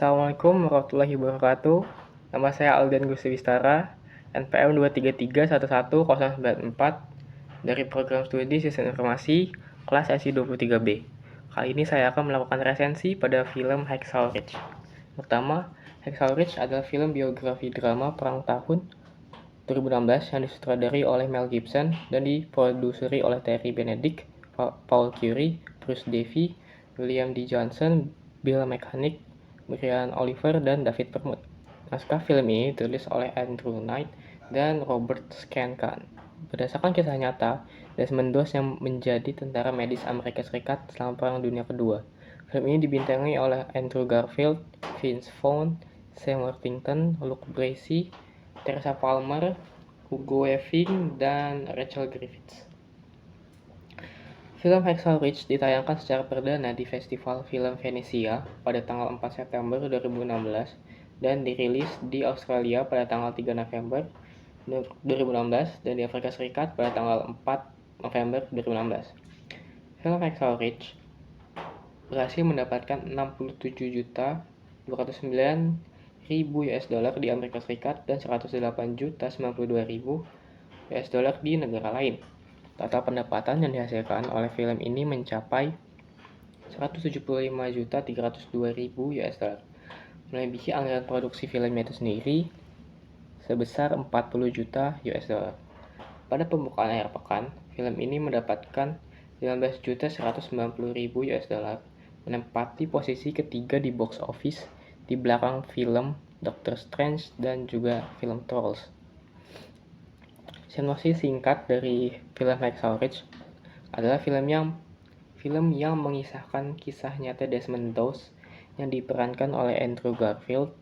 Assalamualaikum warahmatullahi wabarakatuh. Nama saya Aldan Gusti Wistara, NPM 233111094 dari program studi Sistem Informasi kelas SI 23B. Kali ini saya akan melakukan resensi pada film Hacksaw Ridge. Pertama, Hacksaw Ridge adalah film biografi drama perang tahun 2016 yang disutradari oleh Mel Gibson dan diproduseri oleh Terry Benedict, Paul Curie, Bruce Davy, William D. Johnson, Bill Mechanic, Brian Oliver, dan David Permut. Naskah film ini ditulis oleh Andrew Knight dan Robert Scancan. Berdasarkan kisah nyata, Desmond Doss yang menjadi tentara medis Amerika Serikat selama Perang Dunia Kedua. Film ini dibintangi oleh Andrew Garfield, Vince Vaughn, Sam Worthington, Luke Bracey, Teresa Palmer, Hugo Weaving, dan Rachel Griffiths. Film Hacksaw Ridge ditayangkan secara perdana di Festival Film Venesia pada tanggal 4 September 2016 dan dirilis di Australia pada tanggal 3 November 2016 dan di Afrika Serikat pada tanggal 4 November 2016. Film Hacksaw Ridge berhasil mendapatkan 67.209.000 US dollar di Amerika Serikat dan 108.092.000 US dollar di negara lain. Total pendapatan yang dihasilkan oleh film ini mencapai 175.302.000 US dollar, melebihi anggaran produksi filmnya itu sendiri sebesar 40 juta US dollar. Pada pembukaan akhir pekan, film ini mendapatkan 19.190.000 US dollar, menempati posisi ketiga di box office di belakang film Doctor Strange dan juga film Trolls. Sinopsis singkat dari film Hacksaw Ridge adalah film yang mengisahkan kisah nyata Desmond Doss yang diperankan oleh Andrew Garfield,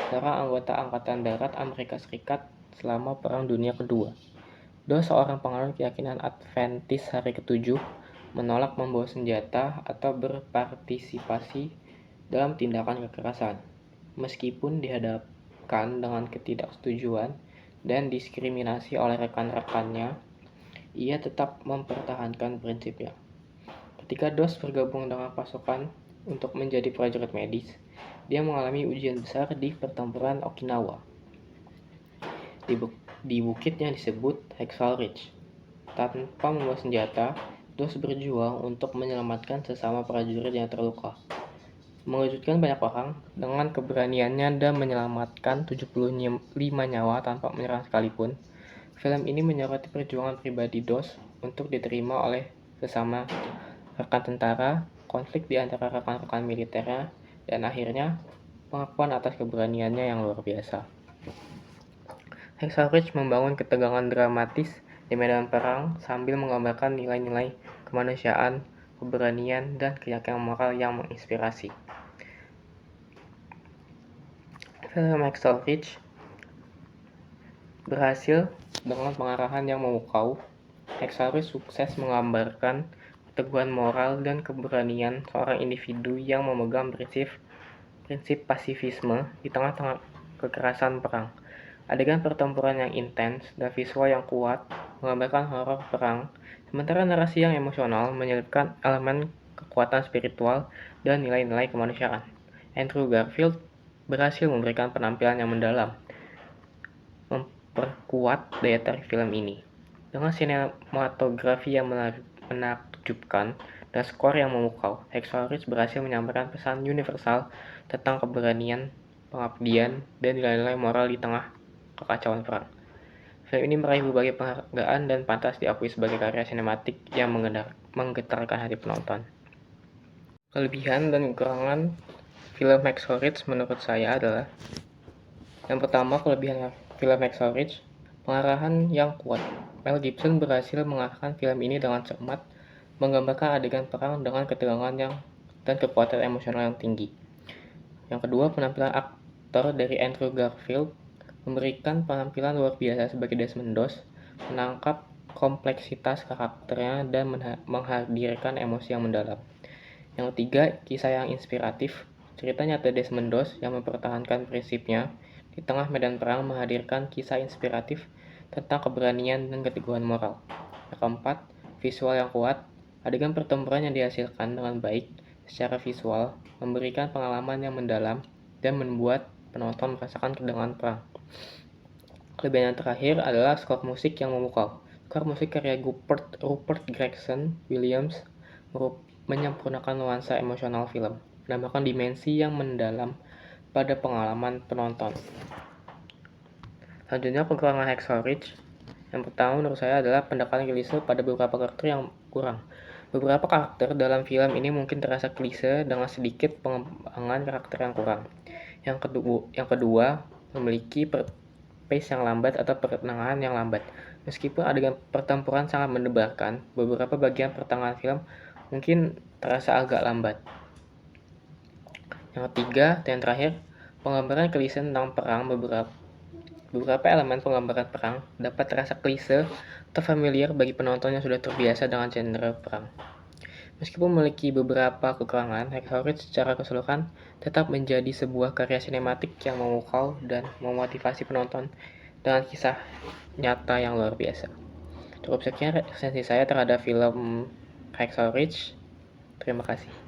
seorang anggota Angkatan Darat Amerika Serikat selama Perang Dunia Kedua. Doss, seorang penganut keyakinan Adventis hari ke-7, menolak membawa senjata atau berpartisipasi dalam tindakan kekerasan. Meskipun dihadapkan dengan ketidaksetujuan dan diskriminasi oleh rekan-rekannya, ia tetap mempertahankan prinsipnya. Ketika Doss bergabung dengan pasukan untuk menjadi prajurit medis, dia mengalami ujian besar di pertempuran Okinawa, di bukit yang disebut Hacksaw Ridge. Tanpa membawa senjata, Doss berjuang untuk menyelamatkan sesama prajurit yang terluka. Mengejutkan banyak orang dengan keberaniannya dan menyelamatkan 75 nyawa tanpa menyerang sekalipun. Film ini menyoroti perjuangan pribadi Doss untuk diterima oleh sesama rekan tentara, konflik di antara rekan-rekan militernya, dan akhirnya pengakuan atas keberaniannya yang luar biasa. Hacksaw Ridge membangun ketegangan dramatis di medan perang sambil menggambarkan nilai-nilai kemanusiaan, keberanian, dan keyakinan moral yang menginspirasi. Film Hacksaw Ridge berhasil dengan pengarahan yang memukau. Hacksaw Ridge sukses menggambarkan keteguhan moral dan keberanian seorang individu yang memegang prinsip pasifisme di tengah-tengah kekerasan perang. Adegan pertempuran yang intens dan visual yang kuat menggambarkan horor perang, sementara narasi yang emosional menyelipkan elemen kekuatan spiritual dan nilai-nilai kemanusiaan. Andrew Garfield berhasil memberikan penampilan yang mendalam, memperkuat daya tarik film ini. Dengan sinematografi yang menakjubkan dan skor yang memukau, Hacksaw Ridge berhasil menyampaikan pesan universal tentang keberanian, pengabdian, dan nilai-nilai moral di tengah kekacauan perang. Film ini meraih berbagai penghargaan dan pantas diakui sebagai karya sinematik yang menggetarkan hati penonton. Kelebihan dan kekurangan film Hacksaw Ridge menurut saya adalah: yang pertama, kelebihan film Hacksaw Ridge, pengarahan yang kuat. Mel Gibson berhasil mengarahkan film ini dengan cermat, menggambarkan adegan perang dengan ketegangan dan kekuatan emosional yang tinggi. Yang kedua, penampilan aktor dari Andrew Garfield memberikan penampilan luar biasa sebagai Desmond Doss, menangkap kompleksitas karakternya dan menghadirkan emosi yang mendalam. Yang ketiga, kisah yang inspiratif. Cerita nyata Desmond Doss yang mempertahankan prinsipnya di tengah medan perang menghadirkan kisah inspiratif tentang keberanian dan keteguhan moral. Yang keempat, visual yang kuat. Adegan pertempuran yang dihasilkan dengan baik secara visual memberikan pengalaman yang mendalam dan membuat penonton merasakan kedengaran perang. Kelebihan yang terakhir adalah skor musik yang memukau. Skor musik karya Rupert Gregson Williams menyempurnakan nuansa emosional film, menambahkan dimensi yang mendalam pada pengalaman penonton. Selanjutnya, kekurangan Hacksaw Ridge. Yang pertama menurut saya adalah pendekatan klise pada beberapa karakter yang kurang. Beberapa karakter dalam film ini mungkin terasa klise dengan sedikit pengembangan karakter yang kurang. Yang kedua memiliki pace yang lambat atau pertengahan yang lambat. Meskipun adegan pertempuran sangat mendebarkan, beberapa bagian pertengahan film mungkin terasa agak lambat. Yang ketiga dan terakhir, penggambaran klise tentang perang. Beberapa elemen penggambaran perang dapat terasa klise atau familiar bagi penonton yang sudah terbiasa dengan genre perang. Meskipun memiliki beberapa kekurangan, Hacksaw Ridge secara keseluruhan tetap menjadi sebuah karya sinematik yang memukau dan memotivasi penonton dengan kisah nyata yang luar biasa. Cukup sekian resensi saya terhadap film Hacksaw Ridge. Terima kasih.